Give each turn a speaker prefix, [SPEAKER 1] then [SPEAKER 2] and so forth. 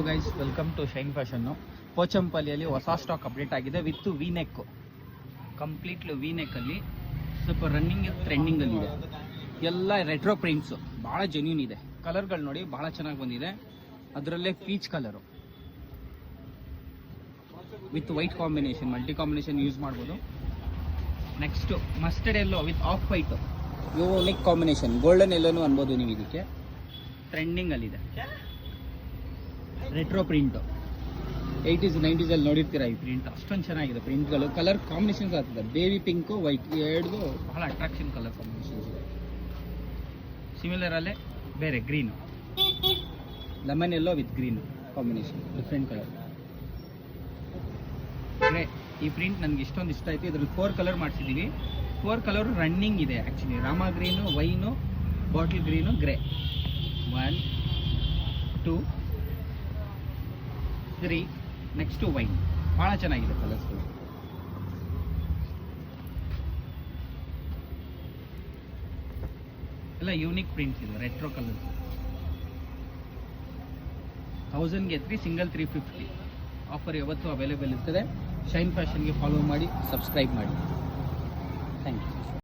[SPEAKER 1] Guys, welcome to shine fashion. ಪೋಚಂಪಲ್ಲಿಯಲ್ಲಿ ಹೊಸ stock update ಆಗಿದೆ with V neck. Completely V ನೆಕ್ಕಲ್ಲಿ ಸ್ವಲ್ಪ ರನ್ನಿಂಗ್ ಟ್ರೆಂಡಿಂಗಲ್ಲಿದೆ. ಎಲ್ಲ ರೆಟ್ರೋ ಪ್ರಿಂಟ್ಸು, ಭಾಳ ಜೆನ್ಯೂನ್ ಇದೆ. ಕಲರ್ಗಳು ನೋಡಿ ಭಾಳ ಚೆನ್ನಾಗಿ ಬಂದಿದೆ. ಅದರಲ್ಲೇ peach colour with white combination, multi combination use ಮಾಡ್ಬೋದು. Next mustard yellow with off white, unique combination. Golden ಎಲ್ಲೋನು ಅನ್ಬೋದು ನೀವು. ಇದಕ್ಕೆ ಟ್ರೆಂಡಿಂಗಲ್ಲಿದೆ. ರೆಟ್ರೋ ಪ್ರಿಂಟು 80s 90s ಅಲ್ಲಿ ನೋಡಿರ್ತೀರ ಈ ಪ್ರಿಂಟ್. ಅಷ್ಟೊಂದು ಚೆನ್ನಾಗಿದೆ ಪ್ರಿಂಟ್ಗಳು. ಕಲರ್ ಕಾಂಬಿನೇಷನ್ಸ್ ಆಗ್ತದೆ. ಬೇಬಿ ಪಿಂಕು, ವೈಟ್ ಎರಡು ಬಹಳ ಅಟ್ರಾಕ್ಷನ್ ಕಲರ್ ಕಾಂಬಿನೇಷನ್ಸ್ ಇದೆ. ಸಿಮಿಲರಲ್ಲೇ ಬೇರೆ green, lemon yellow with green combination, different colour. ಈ ಪ್ರಿಂಟ್ ನನಗೆ ಇಷ್ಟೊಂದು ಇಷ್ಟ ಆಯಿತು. ಇದರಲ್ಲಿ 4 ಕಲರ್ ಮಾಡಿಸಿದ್ದೀವಿ. 4 ಕಲರ್ ರನ್ನಿಂಗ್ ಇದೆ ಆ್ಯಕ್ಚುಲಿ. ರಾಮ green, wine, bottle green, grey. 1 2 3 next wine. ಭಾಳ ಚೆನ್ನಾಗಿದೆ ಕಲರ್ಸ್ಗಳು. ಎಲ್ಲ ಯೂನಿಕ್ ಪ್ರಿಂಟ್ಸ್ ಇದೆ, ರೆಟ್ರೋ ಕಲರ್ಸ್. 1000ಗೆ 3 ಸಿಂಗಲ್ 350 ಆಫರ್ ಯಾವತ್ತೂ ಅವೈಲೇಬಲ್ ಇರ್ತದೆ. ಶೈನ್ ಫ್ಯಾಷನ್ಗೆ ಫಾಲೋ ಮಾಡಿ, ಸಬ್ಸ್ಕ್ರೈಬ್ ಮಾಡಿ. Thank you.